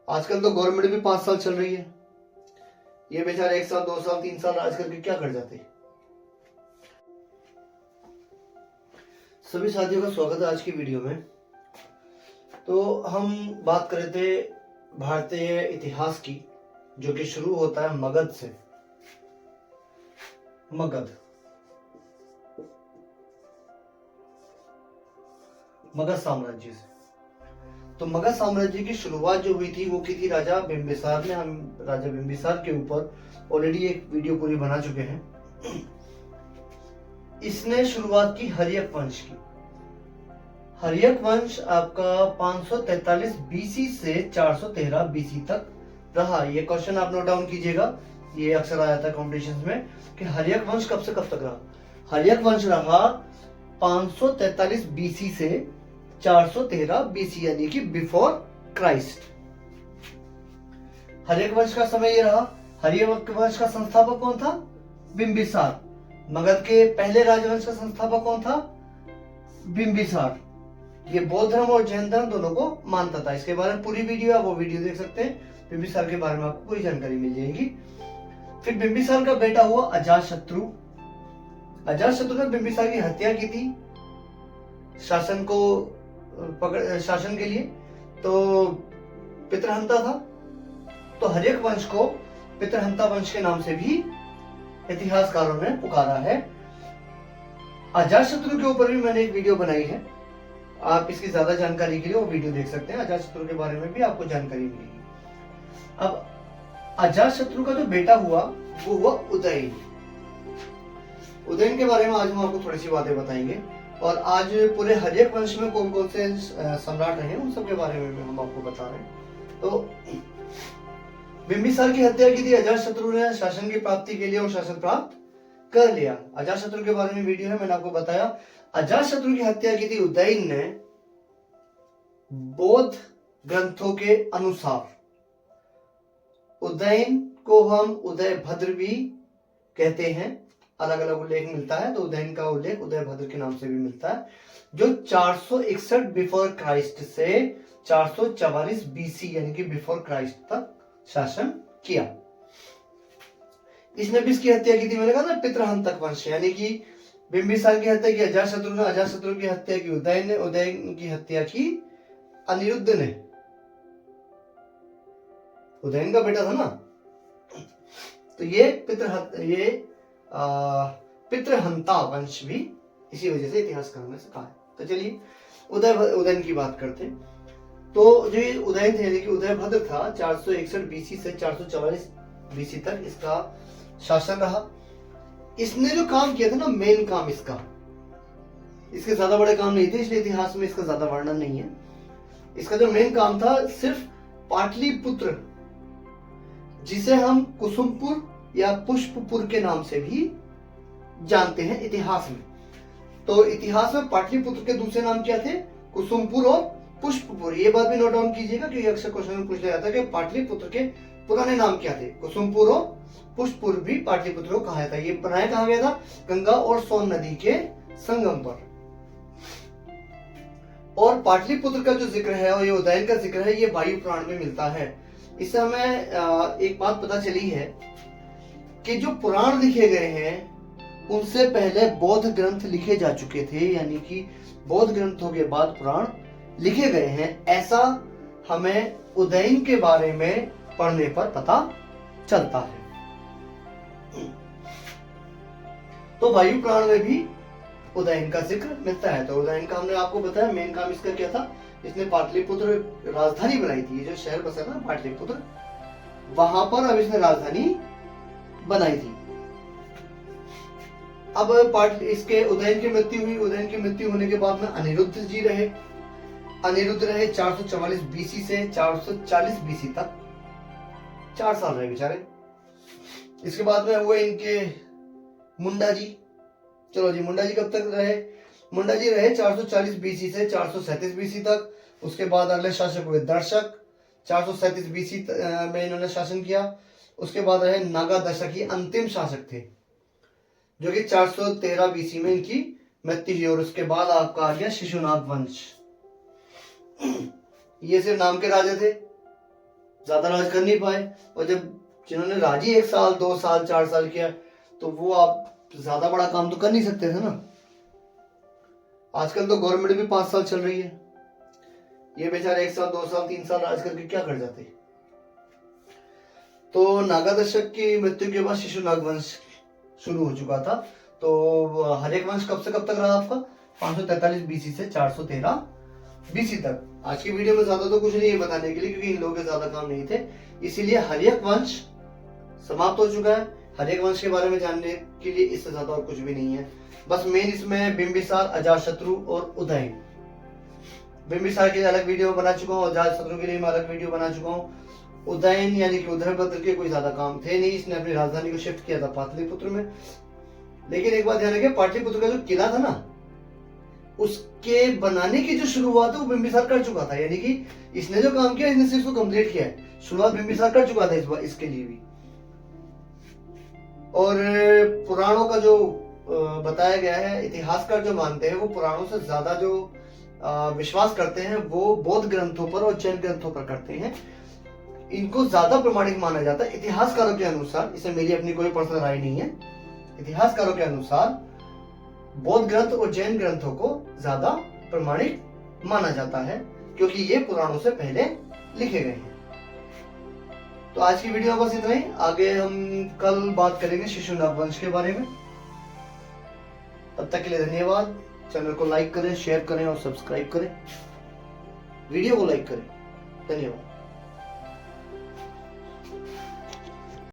आजकल तो गवर्नमेंट भी 5 साल चल रही है, ये बेचारे 1 साल 2 साल 3 साल राज करके क्या कर जाते। सभी साथियों का स्वागत है आज की वीडियो में। तो हम बात कर रहे थे भारतीय इतिहास की, जो कि शुरू होता है मगध से। मगध साम्राज्य से। तो मगध साम्राज्य की शुरुआत जो हुई थी वो की थी राजा बिंबिसार ने। हम राजा बिंबिसार के ऊपर ऑलरेडी एक वीडियो पूरी बना चुके हैं। इसने शुरुआत की हर्यक वंश की। हर्यक वंश आपका 543 बीसी से 413 बीसी तक रहा। ये क्वेश्चन आप नोट डाउन कीजिएगा, ये अक्सर आ जाता है कॉम्पिटिशन्स में कि हर्यक वंश कब से कब तक रहा। हर्यक वंश रहा 543 बीसी से 413 बीसी, यानी कि बिफोर क्राइस्ट। हर्यक वंश का समय ये रहा। हर्यक वंश का संस्थापक कौन था? बिंबिसार। मगध के पहले राजवंश का संस्थापक कौन था? बिंबिसार। ये बौद्ध धर्म और जैन धर्म दोनों को मानता था। इसके बारे में पूरी वीडियो है, वो वीडियो देख सकते हैं। बिंबिसार के बारे में आपको पूरी जानकारी मिल जाएगी। फिर बिंबिसार का बेटा हुआ अजातशत्रु। अजातशत्रु ने बिंबिसार की हत्या की थी शासन के लिए, तो पितृहंता था। तो हर्यक वंश को पितृहंता वंश के नाम से भी इतिहासकारों ने पुकारा है। अजातशत्रु के ऊपर भी मैंने एक वीडियो बनाई है, आप इसकी ज्यादा जानकारी के लिए वो वीडियो देख सकते हैं। अजातशत्रु के बारे में भी आपको जानकारी मिलेगी। अब अजातशत्रु का जो बेटा हुआ वो हुआ उदयन। उदयन के बारे में आज हम आपको थोड़ी सी बातें बताएंगे, और आज पूरे हर्यक वंश में कौन कौन से सम्राट रहे उन सब के बारे में हम आपको बता रहे हैं। तो बिंबिसार की हत्या की थी अजातशत्रु ने शासन की प्राप्ति के लिए, और शासन प्राप्त कर लिया। अजातशत्रु के बारे में वीडियो है, मैंने आपको बताया। अजातशत्रु की हत्या की थी उदयन ने बौद्ध ग्रंथों के अनुसार। उदयन को हम उदयभद्र भी कहते हैं, अलग अलग उल्लेख मिलता है। तो उदयन का उल्लेख उदयभद्र के नाम से भी मिलता है, जो 461 बिफोर क्राइस्ट से 444 बीसी यानी कि बिफोर क्राइस्ट तक शासन किया। इसने भी इसकी हत्या की थी, मैंने कहा ना पितृहंतक वंश, यानी कि बिंबिसार की हत्या की अजातशत्रु ने, अजातशत्रु की हत्या की उदयन ने, उदयन की हत्या की अनिरुद्ध ने। उदयन का बेटा था ना। तो ये पितृहंता वंश भी इसी वजह से इतिहासकारों ने कहा है। तो चलिए उदयन की बात करते हैं। तो जो ये उदयन थे, यानी कि उदयभद्र था, 461 बीसी से 444 बीसी तक इसका शासन रहा। इसने जो काम किया था ना, मेन काम इसके ज्यादा बड़े काम नहीं थे, इसलिए इतिहास में इसका ज्यादा वर्णन नहीं है। इसका जो मेन काम था सिर्फ पाटलिपुत्र, जिसे हम कुसुमपुर या पुष्पपुर के नाम से भी जानते हैं इतिहास में। तो इतिहास में पाटलिपुत्र के दूसरे नाम क्या थे? कुसुमपुर और पुष्पपुर। ये बात भी नोट डाउन कीजिएगा, क्योंकि अक्सर क्वेश्चन में पूछा जाता है कि पाटलिपुत्र के पुराने नाम क्या थे। कुसुमपुर और पुष्पपुर भी पाटलिपुत्र को कहा था। ये बनाया कहा गया था? गंगा और सोन नदी के संगम पर। और पाटलिपुत्र का जो जिक्र है और ये उदयन का जिक्र है, ये वायु पुराण में मिलता है। इससे हमें एक बात पता चली है कि जो पुराण लिखे गए हैं उनसे पहले बौद्ध ग्रंथ लिखे जा चुके थे, यानी कि बौद्ध ग्रंथों के बाद पुराण लिखे गए हैं। ऐसा हमें उदयन के बारे में पढ़ने पर पता चलता है। तो वायु पुराण में भी उदयन का जिक्र मिलता है। तो उदयन का हमने आपको बताया मेन काम इसका क्या था। इसने पाटलिपुत्र राजधानी बनाई थी। ये जो शहर बसा ना पाटलिपुत्र, वहां पर अब इसने राजधानी बनाई थी। अब इसके उदयन की मृत्यु हुई। उदयन की मृत्यु होने के बाद में अनिरुद्ध जी रहे। अनिरुद्ध रहे 444 बीसी से 440 बीसी तक, 4 साल रहे बेचारे। इसके बाद में हुए इनके मुंडा जी। चलो जी, मुंडा जी कब तक रहे? मुंडा जी रहे 440 बीसी से 437 बीसी तक। उसके बाद अगले शासक हुए दर्शक, 437 बीसी में इन्होंने शासन किया। उसके बाद रहे नागा दशक, ये अंतिम शासक थे, जो कि 413 बीसी में इनकी मृत्यु हुई। और उसके बाद आपका आ गया शिशुनाग वंश। ये सिर्फ नाम के राजा थे, ज्यादा राज कर नहीं पाए, और जब जिन्होंने राज ही 1 साल 2 साल 4 साल किया, तो वो आप ज्यादा बड़ा काम तो कर नहीं सकते थे ना। आजकल तो गवर्नमेंट भी 5 साल चल रही है, ये बेचारे 1 साल 2 साल 3 साल राज करके क्या कर जाते। तो नागा दशक की मृत्यु के बाद शिशु नाग वंश शुरू हो चुका था। तो हर्यक वंश कब से कब तक रहा आपका? 543 बीसी से 413 बीसी तक। आज की वीडियो में ज्यादा तो कुछ नहीं है बताने के लिए, क्योंकि इन लोगों के ज्यादा काम नहीं थे, इसीलिए हर्यक वंश समाप्त हो चुका है। हर्यक वंश के बारे में जानने के लिए इससे ज्यादा और कुछ भी नहीं है। बस मेन इसमें बिंबिसार, अजातशत्रु और उदयन। बिंबिसार के लिए अलग वीडियो बना चुका हूँ, अजातशत्रु के लिए मैं अलग वीडियो बना चुका हूँ। उदयन यानी कि उदयभद्र के कोई ज्यादा काम थे नहीं, इसने अपनी राजधानी को शिफ्ट किया था पाटलिपुत्र में। लेकिन एक बात ध्यान रखिए, पाटलिपुत्र का जो किला था ना, उसके बनाने की जो शुरुआत है वो बिंबिसार कर चुका था। यानी कि इसने जो काम किया, इसने सिर्फ कंप्लीट किया है, शुरुआत बिंबिसार कर चुका था इस बार इसके लिए भी। और पुराणों का जो बताया गया है, इतिहासकार जो मानते हैं वो पुराणों से ज्यादा जो विश्वास करते हैं वो बौद्ध ग्रंथों पर और जैन ग्रंथों पर करते हैं। इनको ज्यादा प्रमाणिक माना जाता है इतिहासकारों के अनुसार। इसमें मेरी अपनी कोई पर्सनल राय नहीं है। इतिहासकारों के अनुसार बौद्ध ग्रंथ और जैन ग्रंथों को ज्यादा प्रमाणिक माना जाता है, क्योंकि ये पुराणों से पहले लिखे गए हैं। तो आज की वीडियो में बस इतना ही। आगे हम कल बात करेंगे शिशु नाग वंश के बारे में। तब तक के लिए धन्यवाद। चैनल को लाइक करें, शेयर करें और सब्सक्राइब करें। वीडियो को लाइक करें। धन्यवाद।